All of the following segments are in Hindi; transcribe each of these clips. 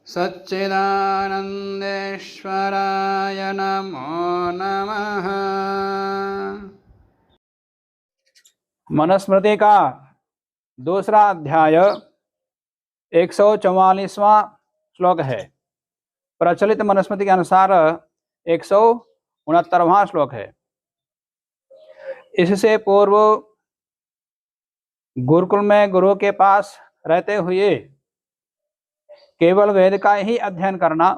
सच्चिदानन्देश्वराय नमो नमः। मनुस्मृति का दूसरा अध्याय 144वां श्लोक है। प्रचलित मनुस्मृति के अनुसार 169वां श्लोक है। इससे पूर्व गुरुकुल में गुरु के पास रहते हुए केवल वेद का ही अध्ययन करना,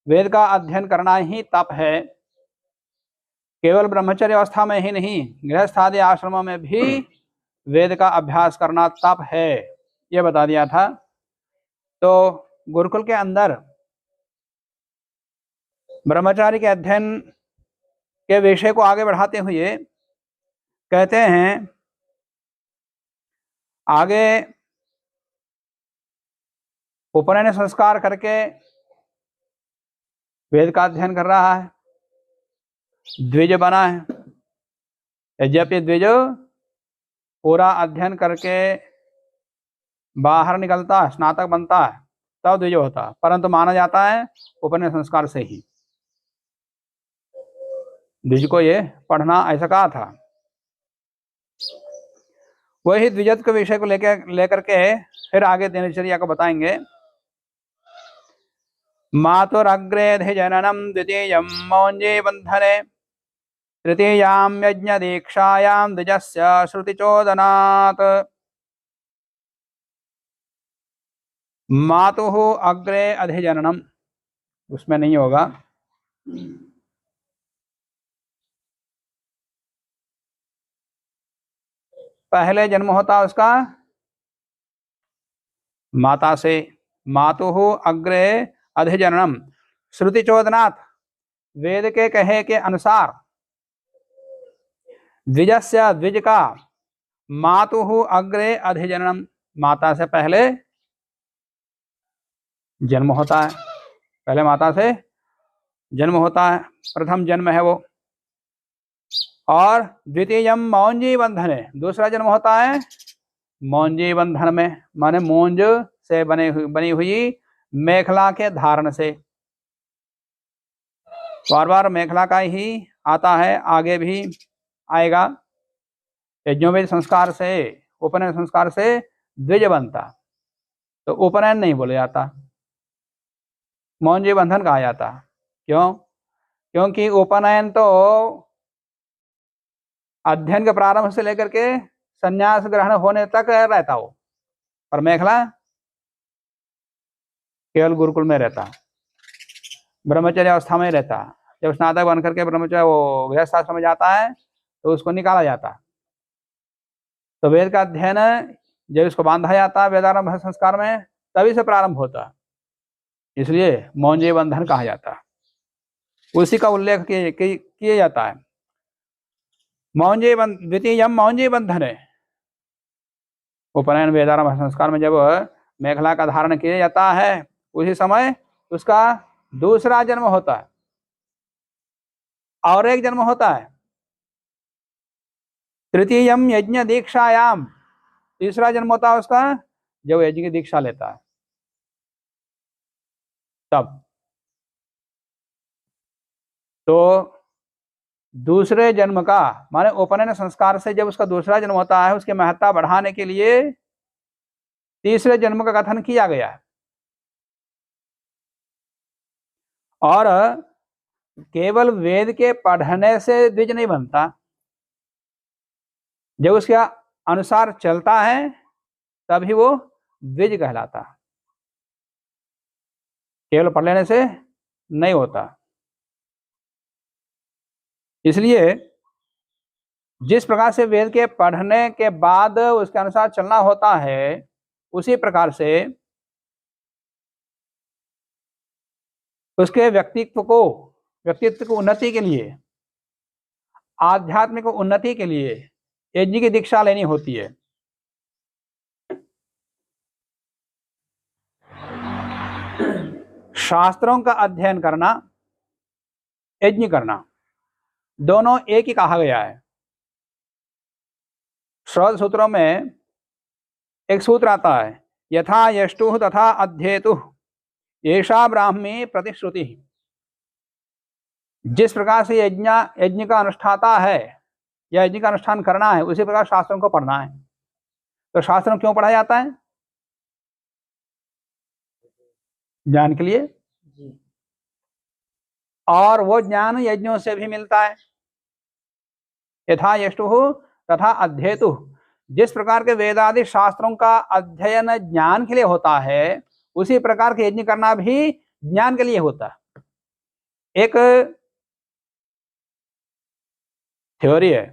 वेद का अध्ययन करना ही तप है। केवल ब्रह्मचर्य अवस्था में ही नहीं, गृहस्थ आदि आश्रमों में भी वेद का अभ्यास करना तप है, यह बता दिया था। तो गुरुकुल के अंदर ब्रह्मचारी के अध्ययन के विषय को आगे बढ़ाते हुए कहते हैं, आगे उपनयन संस्कार करके वेद का अध्ययन कर रहा है, द्विज बना है। यद्यपि द्विज पूरा अध्ययन करके बाहर निकलता है, स्नातक बनता है, तब द्विज होता, परंतु माना जाता है उपनयन संस्कार से ही। द्विज को ये पढ़ना ऐसा कहा था। वही द्विजत्व के विषय को लेकर के फिर आगे दिनचर्या को बताएंगे। मातुरग्रे जननम द्वितीयं मौञ्जी बंधने तृतीयां यज्ञ दीक्षायां द्विजस्य श्रुतिचोदनात्। मातुः अग्रे अधिजननम, उसमें नहीं होगा। पहले जन्म होता उसका माता से। मातुः अग्रे अधिजननम श्रुतिचोदनात्, वेद के कहे के अनुसार द्विजस्य, द्विज का मातुः अग्रे अधिजननम, माता से पहले जन्म होता है। पहले माता से जन्म होता है, प्रथम जन्म है वो। और द्वितीयम मौंजी बंधने, दूसरा जन्म होता है मौंजी बंधन में, माने मौंज से बनी हुई मेखला के धारण से। बार बार मेखला का ही आता है, आगे भी आएगा। यज्ञोपवीत संस्कार से, उपनयन संस्कार से द्विज बनता, तो उपनयन नहीं बोला जाता, मौंजी बंधन कहा जाता। क्यों? क्योंकि उपनयन तो अध्ययन के प्रारंभ से लेकर के संन्यास ग्रहण होने तक रहता हो, और मेखला केवल गुरुकुल में रहता, ब्रह्मचर्य अवस्था में रहता। जब स्नातक बन करके ब्रह्मचर्य वो गृहस्थ आश्रम में जाता है तो उसको निकाला जाता। तो वेद का अध्ययन जब इसको बांधा जाता वेदारंभ संस्कार में, तभी से प्रारंभ होता, इसलिए मौंजी बंधन कहा जाता। उसी का उल्लेख किया जाता है। मौंजी द्वितीयम मौंजी बंधन है, उपनयन वेदारंभ संस्कार में जब मेखला का धारण किया जाता है, उसी समय उसका दूसरा जन्म होता है। और एक जन्म होता है तृतीयम यज्ञ दीक्षायाम, तीसरा जन्म होता है उसका जब यज्ञ की दीक्षा लेता है, तब। तो दूसरे जन्म का माने उपनयन संस्कार से जब उसका दूसरा जन्म होता है, उसकी महत्ता बढ़ाने के लिए तीसरे जन्म का कथन किया गया है। और केवल वेद के पढ़ने से द्विज नहीं बनता, जब उसके अनुसार चलता है तभी वो द्विज कहलाता, केवल पढ़ लेने से नहीं होता। इसलिए जिस प्रकार से वेद के पढ़ने के बाद उसके अनुसार चलना होता है, उसी प्रकार से उसके व्यक्तित्व को उन्नति के लिए, आध्यात्मिक उन्नति के लिए यज्ञ की दीक्षा लेनी होती है। शास्त्रों का अध्ययन करना, यज्ञ करना, दोनों एक ही कहा गया है। श्रौत सूत्रों में एक सूत्र आता है, यथा यष्टुः तथा अध्येतुः एषा ब्राह्मी प्रतिश्रुति। जिस प्रकार से यज्ञ का अनुष्ठाता है या यज्ञ का अनुष्ठान करना है, उसी प्रकार शास्त्रों को पढ़ना है। तो शास्त्रों क्यों पढ़ा जाता है? ज्ञान के लिए, और वो ज्ञान यज्ञों से भी मिलता है। यथा यष्टुः तथा अध्येतुः। जिस प्रकार के वेदादि शास्त्रों का अध्ययन ज्ञान के लिए होता है, उसी प्रकार के यज्ञ करना भी ज्ञान के लिए होता है। एक थ्योरी है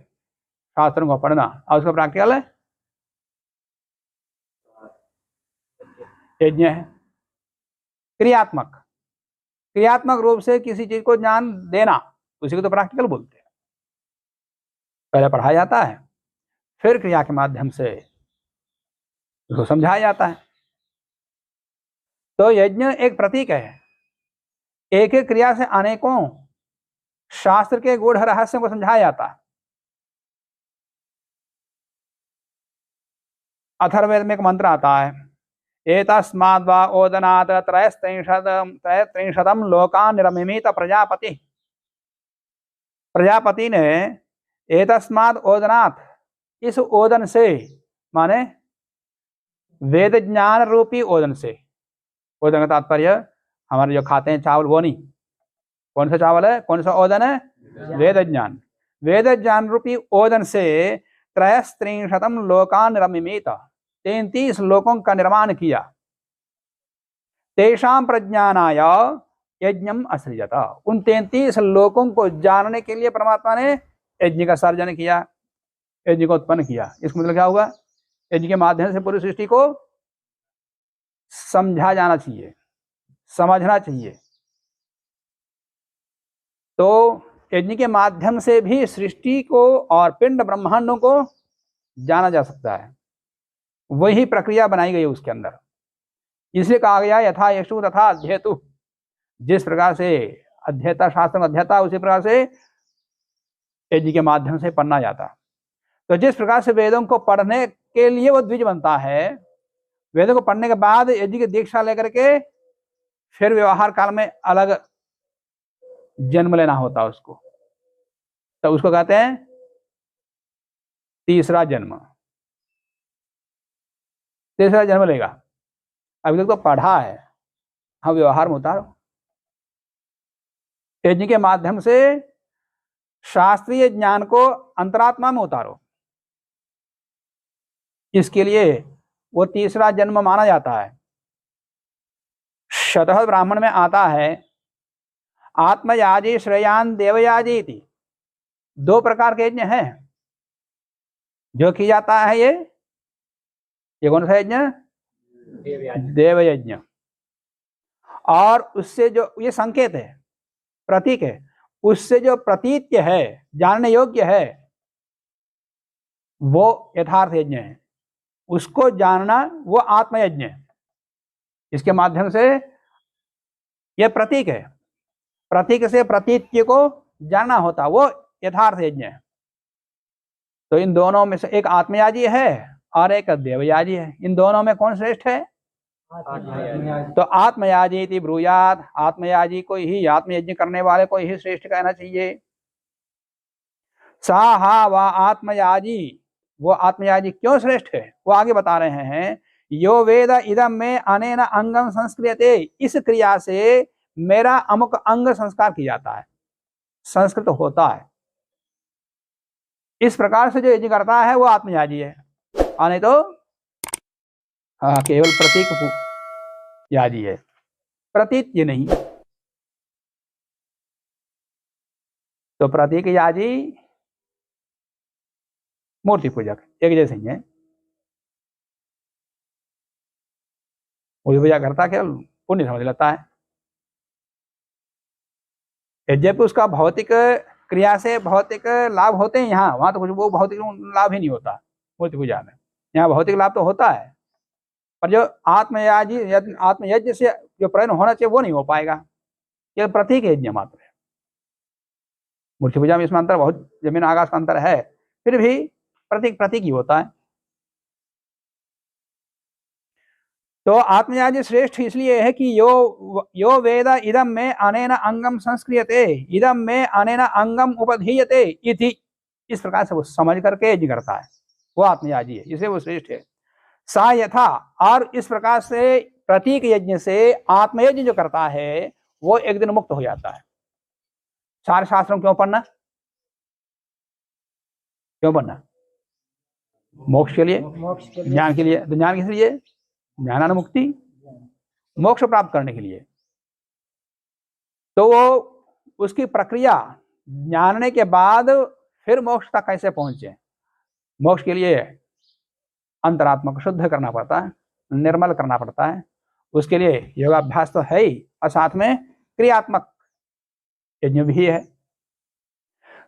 शास्त्रों को पढ़ना, और उसका प्रैक्टिकल है यज्ञ है। क्रियात्मक रूप से किसी चीज को ज्ञान देना, उसी को तो प्रैक्टिकल बोलते हैं। पहले पढ़ाया जाता है, फिर क्रिया के माध्यम से उसको समझाया जाता है। तो यज्ञ एक प्रतीक है। एक एक क्रिया से अनेकों शास्त्र के गूढ़ रहस्यों को समझाया जाता है। अथर्ववेद में एक मंत्र आता है, एतस्माद्वा ओदनात् त्रयस्त्रिंशतं लोकान् निरमिमीत प्रजापति। प्रजापति ने एतस्माद् ओदनात्, इस ओदन से, माने वेद ज्ञान रूपी ओदन से। ओदन का तात्पर्य हमारे जो खाते हैं चावल, वो नहीं। कौन सा चावल है, कौन सा ओदन है? वेद ज्ञान। वेद ज्ञान रूपी ओदन से त्रयस्त्रिंशतं लोकान् निरमिमीत, 33 लोकों का निर्माण किया। तेषां प्रज्ञानाय यज्ञम असृजत। उन 33 लोकों को जानने के लिए परमात्मा ने यज्ञ का सर्जन किया, यज्ञ को उत्पन्न किया। इसका मतलब क्या हुआ? यज्ञ के माध्यम से पूरी सृष्टि को समझा जाना चाहिए, समझना चाहिए। तो यज्ञ के माध्यम से भी सृष्टि को और पिंड ब्रह्मांडों को जाना जा सकता है। वही प्रक्रिया बनाई गई उसके अंदर। इसलिए कहा गया यथा यशु तथा अध्येतु। जिस प्रकार से अध्येता शास्त्र अध्येता, उसी प्रकार से यज्ञ के माध्यम से पढ़ना जाता। तो जिस प्रकार से वेदों को पढ़ने के लिए वो द्विज बनता है, वेदों को पढ़ने के बाद यज्ञ की दीक्षा लेकर के फिर व्यवहार काल में अलग जन्म लेना होता उसको, तो उसको कहते हैं तीसरा जन्म। तीसरा जन्म लेगा। अभी तक तो पढ़ा है, हम व्यवहार में उतारो। यज्ञ के माध्यम से शास्त्रीय ज्ञान को अंतरात्मा में उतारो। इसके लिए वो तीसरा जन्म माना जाता है। शतः ब्राह्मण में आता है, आत्मयाजी श्रेयान देवयाजी इति। 2 प्रकार के यज्ञ हैं जो किया जाता है। ये कौन सा यज्ञ? देव यज्ञ। और उससे जो ये संकेत है, प्रतीक है, उससे जो प्रतीत्य है, जानने योग्य है, वो यथार्थ यज्ञ है। उसको जानना वो आत्मयज्ञ है। इसके माध्यम से यह प्रतीक है, प्रतीक से प्रतीत्य को जानना होता, वो यथार्थ यज्ञ है। तो इन दोनों में से एक आत्मयाजी है और एक देवयाजी है। इन दोनों में कौन श्रेष्ठ है? तो आत्मयाजी इति ब्रूयात्। आत्मयाजी को ही, आत्मयज्ञ करने वाले को ही श्रेष्ठ कहना चाहिए। सा हा वा आत्मयाजी। वो आत्मयाजी क्यों श्रेष्ठ है वो आगे बता रहे हैं। यो वेद इदम में अनेन अंगम संस्क्रियते। इस क्रिया से मेरा अमुक अंग संस्कार किया जाता है, संस्कृत होता है। इस प्रकार से जो यज्ञ करता है वो आत्मयाजी है, और नहीं तो केवल प्रतीक याजी है, प्रतीत्य नहीं। तो प्रतीक याजी मूर्ति पूजक एक जैसे ही है। मूर्ति पूजा करता केवल पुण्य समझ लेता है। यद्यपि उसका भौतिक क्रिया से भौतिक लाभ होते हैं यहाँ, वहां तो कुछ वो भौतिक लाभ ही नहीं होता मूर्ति पूजा में। यहाँ भौतिक लाभ तो होता है, पर जो आत्मयज्ञ से जो प्रयोजन होना चाहिए वो नहीं हो पाएगा। यह प्रतीक यज्ञ मात्र है। मूर्ति पूजा में इसमें अंतर, बहुत जमीन आकाश का अंतर है, फिर भी प्रतीक ही होता है। तो आत्मयाजी श्रेष्ठ इसलिए है कि यो वेद इदम में अनेन अंगम संस्क्रियते, इदम में अनेन अंगम उपधीयते इति, इस प्रकार से वो समझ करके यज्ञ करता है, वो आत्मयाजी है, इसलिए वो श्रेष्ठ है। सा यथा, और इस प्रकार से प्रतीक यज्ञ से आत्मयज्ञ जो करता है वो एक दिन मुक्त हो जाता है। सारे शास्त्रों क्यों पढ़ना, क्यों पढ़ना? मोक्ष के लिए, ज्ञान के लिए। तो ज्ञान किस लिए? ज्ञानानुमुक्ति, मोक्ष प्राप्त करने के लिए। तो वो उसकी प्रक्रिया जानने के बाद फिर मोक्ष तक कैसे पहुंचे, मोक्ष के लिए अंतरात्मा को शुद्ध करना पड़ता है, निर्मल करना पड़ता है। उसके लिए योगाभ्यास तो है ही, और साथ में क्रियात्मक यज्ञ भी है।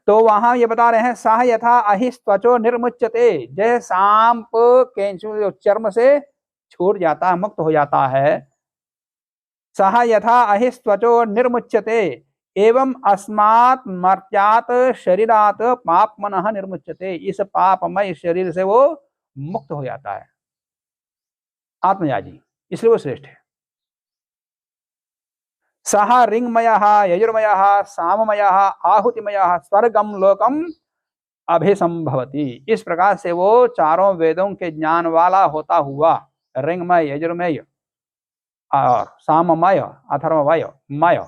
तो वहां ये बता रहे हैं, साह यथा अहिस्त्वचो निर्मुच्यते, जैसे सांप केंचु चर्म से छूट जाता है, मुक्त हो जाता है। सह यथा अहिस्त्वचो निर्मुच्यते एवं अस्मात् मर्त्यात् शरीरात् पाप मनः निर्मुच्यते, इस पापमय शरीर से वो मुक्त हो जाता है आत्मयाजी, इसलिए वो श्रेष्ठ है। सह रिंगमयः यजुर्मयः साममयः आहुतिमयः स्वर्गम लोकम अभिसंभवति, इस प्रकार से वो चारों वेदों के ज्ञान वाला होता हुआ, रिंगमय, यजुर्मय और साममय, अथर्वमय, मय,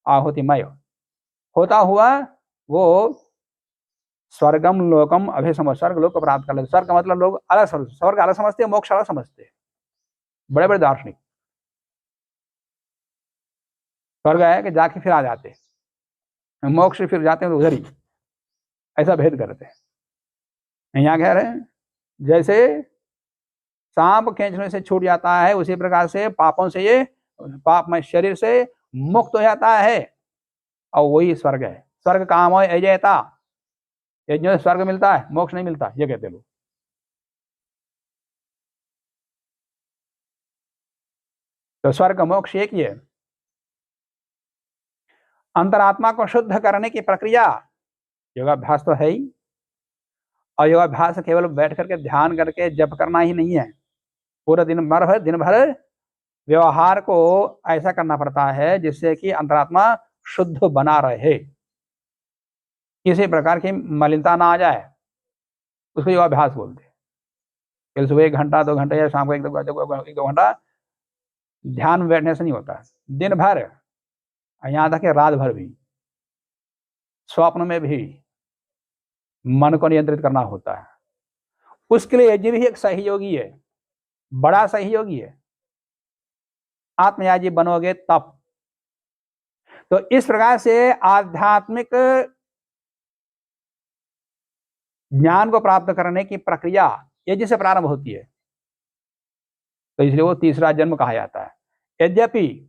आहुतिमय होता हुआ वो स्वर्गम लोकम अभिसंभव, स्वर्ग लोक को प्राप्त कर लेते। स्वर्ग का मतलब लोग अलग स्वर्ग अलग समझते हैं, मोक्ष अलग समझते हैं, बड़े बड़े दार्शनिक। स्वर्ग है कि जाके फिर आ जाते हैं, मोक्ष फिर जाते हैं तो उधर ही, ऐसा भेद करते हैं। यहाँ कह रहे हैं जैसे सांप खींचने से छूट जाता है, उसी प्रकार से पापों से ये पापमय शरीर से मुक्त हो जाता है, और वही स्वर्ग है। स्वर्ग काम हो अजयता, यज्ञ से स्वर्ग मिलता है, मोक्ष नहीं मिलता, ये कहते लोग। तो स्वर्ग मोक्ष एक ही है। अंतरात्मा को शुद्ध करने की प्रक्रिया योगाभ्यास तो है ही, और योगाभ्यास केवल बैठ करके ध्यान करके जप करना ही नहीं है, पूरा दिन भर व्यवहार को ऐसा करना पड़ता है जिससे कि अंतरात्मा शुद्ध बना रहे, किसी प्रकार की मलिनता ना आ जाए, उसको योगाभ्यास बोलते हैं। कल सुबह 1 घंटा 2 घंटे या शाम को 1-2 घंटा ध्यान में बैठने से नहीं होता, दिन भर, यहाँ तक कि रात भर भी, स्वप्न में भी मन को नियंत्रित करना होता है। उसके लिए यज्ञ भी एक सहयोगी है, बड़ा सहयोगी है। आत्मयाजी बनोगे तब। तो इस प्रकार से आध्यात्मिक ज्ञान को प्राप्त करने की प्रक्रिया यज्ञ से प्रारंभ होती है, तो इसलिए वो तीसरा जन्म कहा जाता है। यद्यपि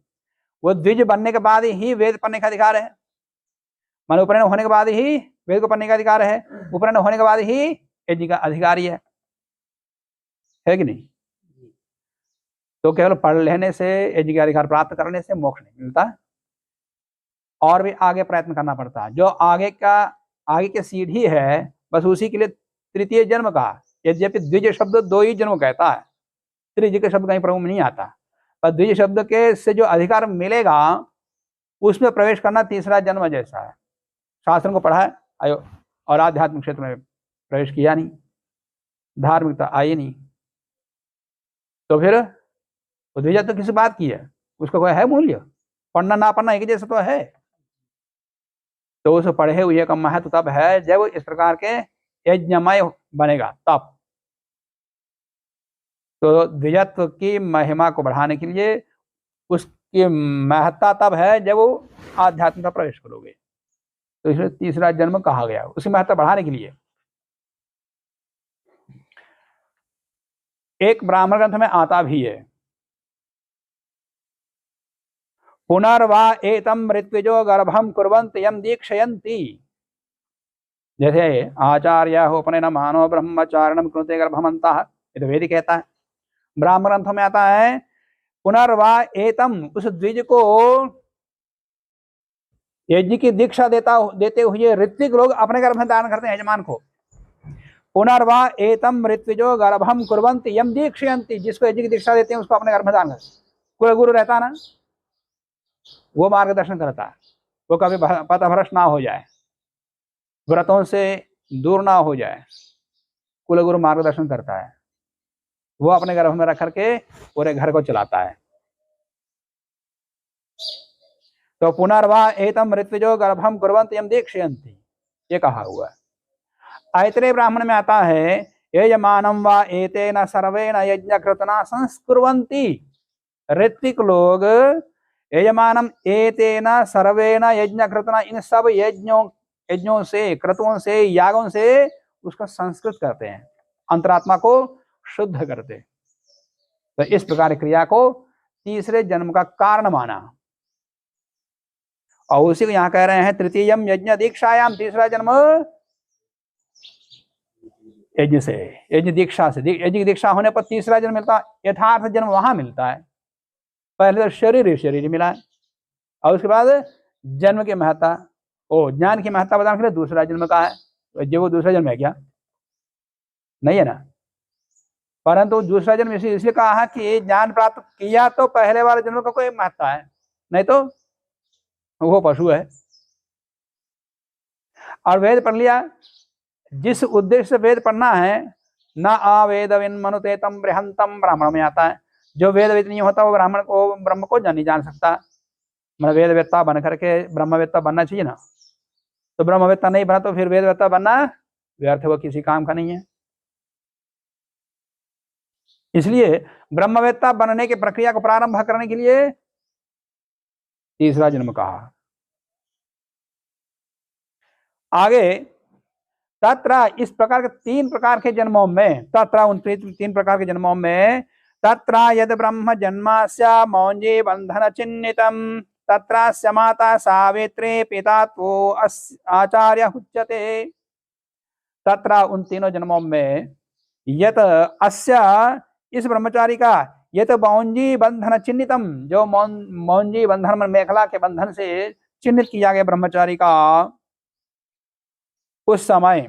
वो द्विज बनने के बाद ही वेद पढ़ने का अधिकार है, मान उपनयन होने के बाद ही वेद को पढ़ने का अधिकार है, उपनयन होने के बाद ही यज्ञ का अधिकारी है कि नहीं? तो केवल पढ़ लेने से, यज्ञ का अधिकार प्राप्त करने से मोक्ष नहीं मिलता, और भी आगे प्रयत्न करना पड़ता है। जो आगे की सीढ़ी है, बस उसी के लिए तृतीय जन्म कहा। यद्यपि द्विज शब्द 2 ही जन्म कहता है, त्रिज के शब्द कहीं प्रयोग में नहीं आता, पर द्विज शब्द के से जो अधिकार मिलेगा उसमें प्रवेश करना तीसरा जन्म जैसा है। शास्त्रों को पढ़ा है और आध्यात्मिक क्षेत्र में प्रवेश किया नहीं, धार्मिकता आई नहीं, तो फिर द्विजा तो किसी बात की है, उसका कोई है मूल्य? पढ़ना ना पढ़ना एक जैसा तो है। तो उस पढ़े हुए का महत्व तब है जब इस प्रकार के यज्ञमय बनेगा तब। तो द्विजत्व की महिमा को बढ़ाने के लिए उसकी महत्ता तब है जब वो आध्यात्म का प्रवेश करोगे, तो इसलिए तीसरा जन्म कहा गया, उसकी महत्ता बढ़ाने के लिए। एक ब्राह्मण ग्रंथ में आता भी है, पुनर्वा एतम ऋत्विजो गर्भम कुर्वन्त यम दीक्षयन्ति, जैसे आचार्य उपनयन मानो ब्रह्मचारिणम कृते गर्भमन्तः, ये तो वेद कहता है। ब्राह्मण ग्रंथों में आता है पुनर्वा एतम, उस द्विज को यज्ञ की दीक्षा देते हुए ऋत्विक लोग अपने गर्भ में धारण करते हैं, यजमान को। पुनर्वा एतम ऋत्विजो गर्भम कुर्वन्ति यम दीक्षयन्ति, जिसको यज्ञ की दीक्षा देते हैं उसको अपने घर में दान कर। कोई गुरु रहता ना, वो मार्गदर्शन करता है, वो कभी पथभ्रष्ट ना हो जाए, व्रतों से दूर ना हो जाए, कुल गुरु मार्गदर्शन करता है, वो अपने गर्भ में रख करके पूरे घर को चलाता है। तो पुनर्वा एतम ऋत्विजो गर्भम कुर्वन्ति यम दीक्षयन्ति, ये कहा हुआ है। ऐतरेय ब्राह्मण में आता है यजमानम वा एतेन सर्वेण यज्ञकृतना संस्कुर्वन्ति। ऋत्विक लोग यजमानम एतेन सर्वेण यज्ञकृतना, इन सब यज्ञों से, क्रतुओं से, यागों से उसका संस्कृत करते हैं, अंतरात्मा को शुद्ध करते। तो इस प्रकार क्रिया को तीसरे जन्म का कारण माना। और उसी को यहां कह रहे हैं तृतीयम यज्ञ दीक्षायाम, तीसरा जन्म यज्ञ से, यज्ञ दीक्षा से। यज्ञ की दीक्षा होने पर तीसरा जन्म मिलता है, यथार्थ जन्म वहां मिलता है। पहले तो शरीर मिला है, और उसके बाद जन्म की महत्ता, ज्ञान की महत्ता बताने के लिए दूसरा जन्म का है। जो वो दूसरा जन्म है क्या? नहीं है ना। परंतु दूसरा जन्म इसलिए कहा है कि ज्ञान प्राप्त किया तो पहले वाले जन्म का कोई महत्ता है, नहीं तो वो पशु है। और वेद पढ़ लिया, जिस उद्देश्य से वेद पढ़ना है, न आवेद मनुते तम बृहंतम, ब्राह्मण में आता है। जो वेदवेद नहीं होता वो ब्राह्मण को, ब्रह्म को नहीं जान सकता। मतलब वेदवेत्ता बन करके ब्रह्मवेत्ता बनना चाहिए ना, तो ब्रह्मवेत्ता नहीं बना तो फिर वेदवेत्ता बनना व्यर्थ, वो किसी काम का नहीं है। इसलिए ब्रह्मवेत्ता बनने की प्रक्रिया को प्रारंभ करने के लिए तीसरा जन्म कहा। आगे तत्र, इस प्रकार के तीन प्रकार के जन्मों में, तत्र उन तीन प्रकार के जन्मों में, तत्र यद ब्रह्म जन्मास्य मौंजे बंधन चिन्हितम, तत्रास्य माता सावित्री पिता तो आचार्य उच्यते। तत्र उन तीनों जन्मों में, यत अस्य, इस ब्रह्मचारी का, यत मौंजी बंधन चिन्हितम, जो मौंजी बंधन, मेखला के बंधन से चिन्हित किया गया ब्रह्मचारी का, उस समय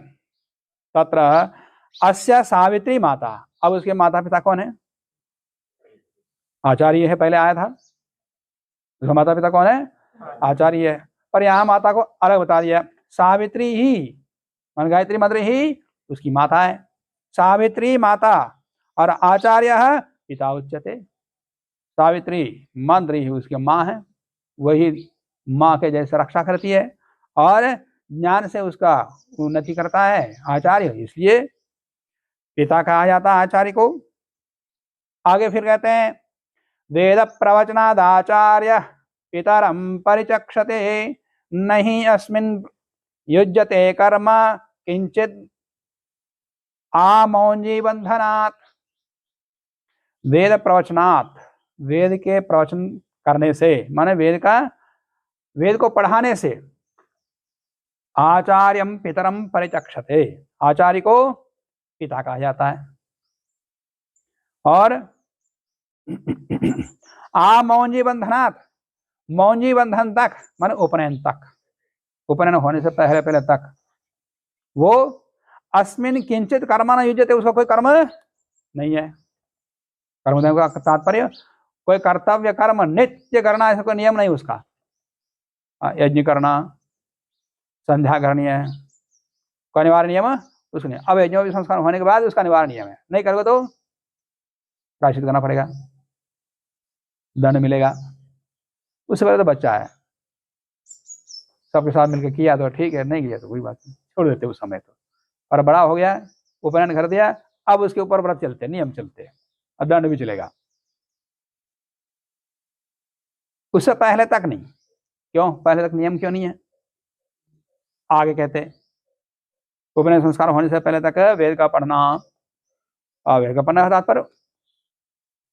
तत्र अस्य सावित्री माता। अब उसके माता पिता कौन है? आचार्य है, पहले आया था। उसका माता पिता कौन है? आचार्य है। पर यहाँ माता को अलग बता दिया, सावित्री ही, मान गायत्री मंत्र ही उसकी माता है, सावित्री माता, और आचार्य पिता उच्यते। सावित्री मंत्र ही उसकी माँ है, वही माँ के जैसे रक्षा करती है और ज्ञान से उसका उन्नति करता है आचार्य, इसलिए पिता कहा जाता है आचार्य को। आगे फिर कहते हैं वेद प्रवचनादाचार्य पितरम परिचक्षते, नहीं अस्मिन् युज्यते कर्म किंचित आमौंजी बंधनात्। वेद प्रवचनात्, वेद के प्रवचन करने से, माने वेद को पढ़ाने से, आचार्यम पितरम परिचक्षते, आचार्य को पिता कहा जाता है। और आमौंजी बंधनात्, मौंजी बंधन तक माने उपनयन तक, उपनयन होने से पहले तक, वो अस्मिन किंचित कर्म न युज्यते, उसका कोई कर्म नहीं है। कर्म का तात्पर्य कोई कर्तव्य कर्म नित्य करना, ऐसा कोई नियम नहीं उसका। यज्ञ करना, संध्या करनी है, कोई अनिवार्य नियम उसका नहीं। अब यज्ञों भी संस्कार होने के बाद उसका अनिवार्य नियम है, नहीं करोगे तो प्रायश्चित करना पड़ेगा, दंड मिलेगा। उससे पहले तो बच्चा है, सबके साथ मिलकर किया तो ठीक है, नहीं किया तो कोई बात नहीं, छोड़ देते उस समय तो। और बड़ा हो गया, उपनयन कर दिया, अब उसके ऊपर व्रत चलते, नियम चलते, और दंड भी चलेगा। उससे पहले तक नहीं। क्यों पहले तक नियम क्यों नहीं है? आगे कहते उपनयन संस्कार होने से पहले तक वेद का पढ़ना, और वेद का पढ़ना तात्पर्य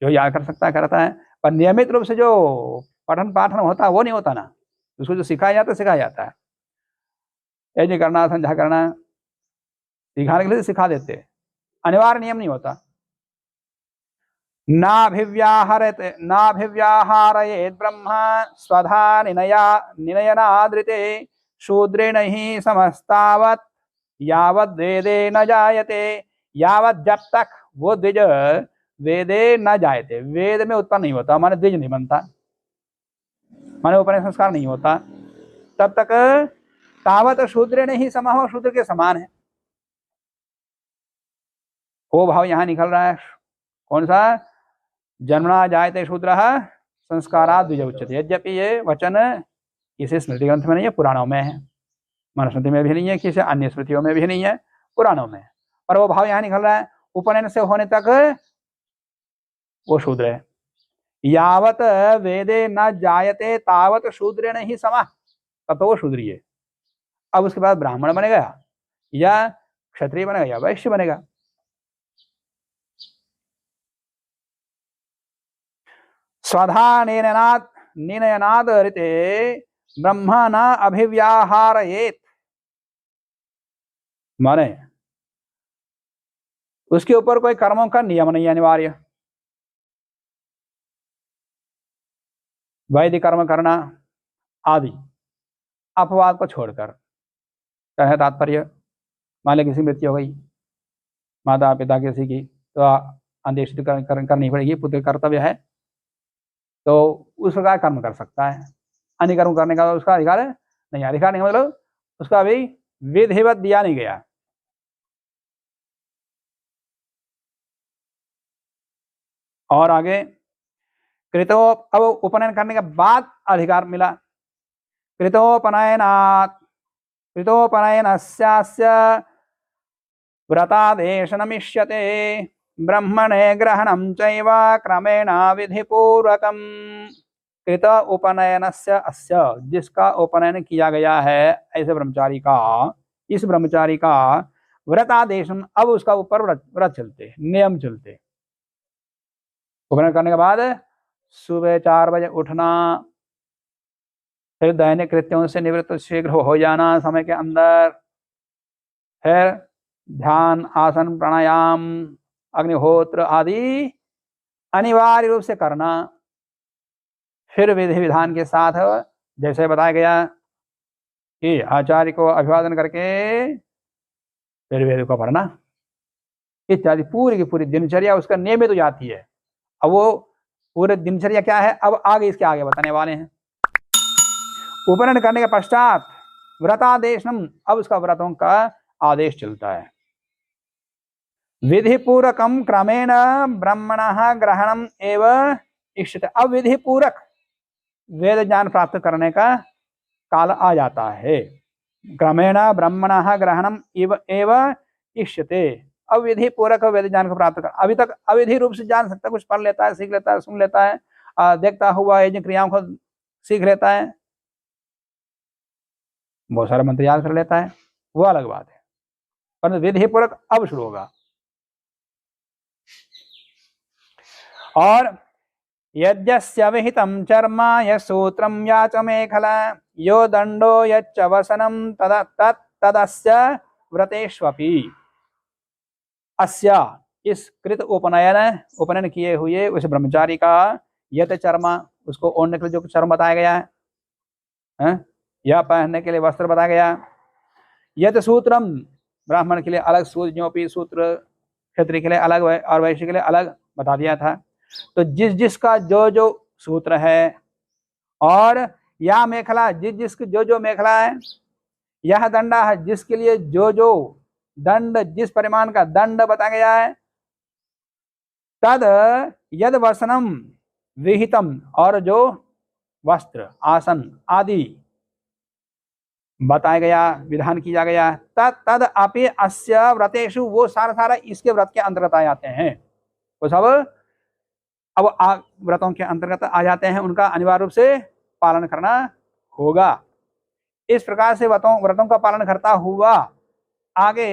जो याद कर सकता है करता है, पर नियमित रूप से जो पठन पाठन होता है वो नहीं होता ना, उसको जो सिखाया जाता है। यज्ञ करना, संध्या करना सिखाने के लिए सिखा देते, अनिवार्य नियम नहीं होता। नाभिव्याहारयेत् ब्रह्म स्वधा निनयनादृते, शूद्रेण ही समस्तावत् यावत वेदे न जायते, यावत जब तक वो द्विज वेदे न जायते, वेद में उत्पन्न नहीं होता, माने द्विज नहीं बनता, माने उपनयन संस्कार नहीं होता, तब तक तावत शूद्र ने ही समा हो, शूद्र के समान है। वो भाव यहां निकल रहा है। कौन सा? जन्मना जायते शूद्र संस्कारात् द्विज उच्यते। यद्यपि ये वचन किसी स्मृति ग्रंथ में नहीं है, पुराणों में है, मनुस्मृति में भी नहीं है, किसी अन्य स्मृतियों में भी नहीं है, पुराणों में। और वो भाव यहां निकल रहा है, उपनयन से होने तक वो शूद्र है। यावत वेदे न जायते तावत शूद्र नहीं समा, तब तो वो शूद्री है। अब उसके बाद ब्राह्मण बनेगा या क्षत्रिय बनेगा या वैश्य बनेगा। स्वधा निनयनाद ऋते ब्रह्म न अभिव्याहारयेत, माने उसके ऊपर कोई कर्मों का नियम नहीं अनिवार्य। वैदिक कर्म करना आदि अपवाद को छोड़कर, क्या है तात्पर्य? मान लो किसी मृत्यु हो गई, माता पिता किसी की, तो अंत्येष्टि करनी पड़ेगी, पुत्र कर्तव्य है, तो उस प्रकार कर्म कर सकता है। अन्य कर्म करने का उसका अधिकार है नहीं। अधिकार नहीं मतलब उसका अभी विधिवत दिया नहीं गया। और आगे कृतो, अब उपनयन करने के बाद अधिकार मिला। कृतोपनयनात् कृतोपनयनस्यास्य व्रतादेशनमिष्यते ब्रह्मणे ग्रहणं चैव क्रमेण विधिपूर्वकम्। कृत उपनयनस्य अस्य, जिसका उपनयन किया गया है ऐसे ब्रह्मचारी का, इस ब्रह्मचारी का व्रतादेशम, अब उसका ऊपर व्रत चलते, नियम चलते। उपनयन करने के बाद सुबह 4 बजे उठना, फिर दैनिक कृत्यों से निवृत्त शीघ्र हो जाना समय के अंदर, फिर ध्यान, आसन, प्राणायाम, अग्निहोत्र आदि अनिवार्य रूप से करना। फिर विधि विधान के साथ जैसे बताया गया कि आचार्य को अभिवादन करके फिर वेद को पढ़ना इत्यादि, पूरी की पूरी दिनचर्या उसका नियमित हो जाती है। अब वो पूरे दिनचर्या क्या है, अब आगे इसके आगे बताने वाले हैं। उपनयन करने के पश्चात व्रतादेशम, अब उसका व्रतों का आदेश चलता है। विधि पूर्वकम क्रमेण ब्रह्मणः ग्रहणम एव इष्यते। अब विधि पूर्वक वेद ज्ञान प्राप्त करने का काल आ जाता है। क्रमेण ब्रह्मणः ग्रहणम एव इष्यते। अब विधि पूर्वक वेद ज्ञान को प्राप्त कर, अभी तक अविधि रूप से जान सकता, कुछ पढ़ लेता है, सीख लेता है, सुन लेता है, देखता हुआ यज्ञ क्रियाओं को सीख लेता है, बहुत सारे मंत्र याद कर लेता है, वो अलग बात है। परंतु विधि पूर्वक अब शुरू होगा। और यद्यस्य विहितं चर्म यसूत्रं या च मेखला यो दंडो यच्च वसनं तदस्य व्रतेष्वपि। अस्य, इस कृत उपनयन किए हुए उस ब्रह्मचारी का यत चर्म, उसको ओढ़ने के लिए जो चर्म बताया गया है, या पहनने के लिए वस्त्र बताया गया। यत सूत्रम, ब्राह्मण के लिए अलग सूत्र, सूत्र क्षत्रिय के लिए अलग और वैश्य के लिए अलग बता दिया था। तो जिस जिसका जो जो सूत्र है, और या मेखला, जिस जिसकी जो जो मेखला है, यह दंडा है, जिसके लिए जो जो दंड, जिस परिमाण का दंड बताया गया है, तद यद वसनम विहितम, और जो वस्त्र, आसन आदि बताया गया, विधान किया गया, तद अपि अस्य व्रतेषु, वो सारा सारा इसके व्रत के अंतर्गत आ जाते हैं। वो सब अब व्रतों के अंतर्गत आ जाते हैं, उनका अनिवार्य रूप से पालन करना होगा। इस प्रकार से व्रतों का पालन करता हुआ आगे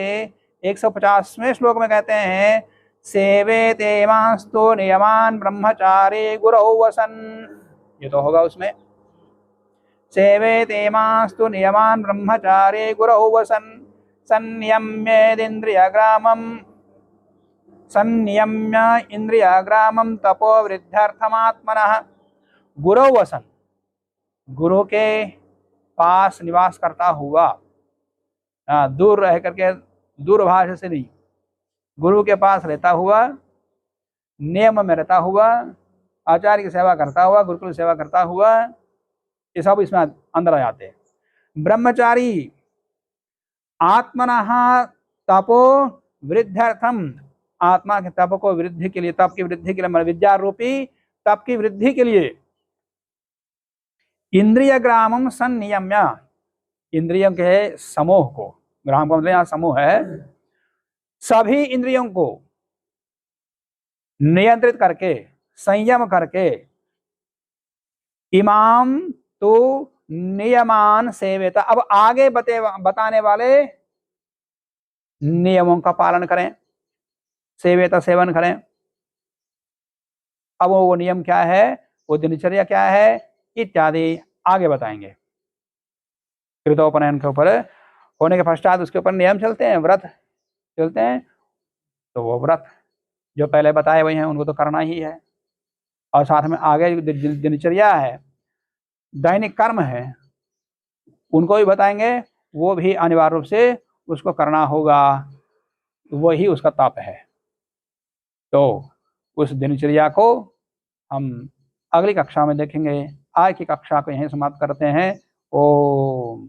150वें श्लोक में कहते हैं, सेवेते मास्तु नियमान ब्रह्मचारी गुरौ वसन। ये तो होगा उसमें, सेवेते मास्तु नियमान ब्रह्मचारी गुरौ वसन संयम्य इंद्रियग्रामम तपो वृद्ध्यर्थमात्मनः। गुरौ वसन, गुरु के पास निवास करता हुआ, दूर रह करके दूरभाष से नहीं, गुरु के पास रहता हुआ, नियम में रहता हुआ, आचार्य की सेवा करता हुआ, गुरुकुल सेवा करता हुआ, ये सब इसमें अंदर आ जाते हैं। ब्रह्मचारी आत्मनः तपो वृद्ध्यर्थम, आत्मा के तप को वृद्धि के लिए, तप की वृद्धि के लिए, विद्या रूपी तप की वृद्धि के लिए, इंद्रिय ग्रामम संनियम्य, इंद्रियों के समूह को, ग्राम का मतलब यहाँ समूह है, सभी इंद्रियों को नियंत्रित करके, संयम करके, इमाम तो नियमान सेवेता, अब आगे बताने वाले नियमों का पालन करें, सेवेता सेवन करें। अब वो नियम क्या है, वो दिनचर्या क्या है इत्यादि आगे बताएंगे। कृतोपनयन के ऊपर होने के पश्चात उसके ऊपर नियम चलते हैं, व्रत चलते हैं, तो वो व्रत जो पहले बताए हुए हैं उनको तो करना ही है, और साथ में आगे दिनचर्या है, दैनिक कर्म है, उनको भी बताएंगे, वो भी अनिवार्य रूप से उसको करना होगा, वही उसका तप है। तो उस दिनचर्या को हम अगली कक्षा में देखेंगे। आज की कक्षा को यहीं समाप्त करते हैं। ओम।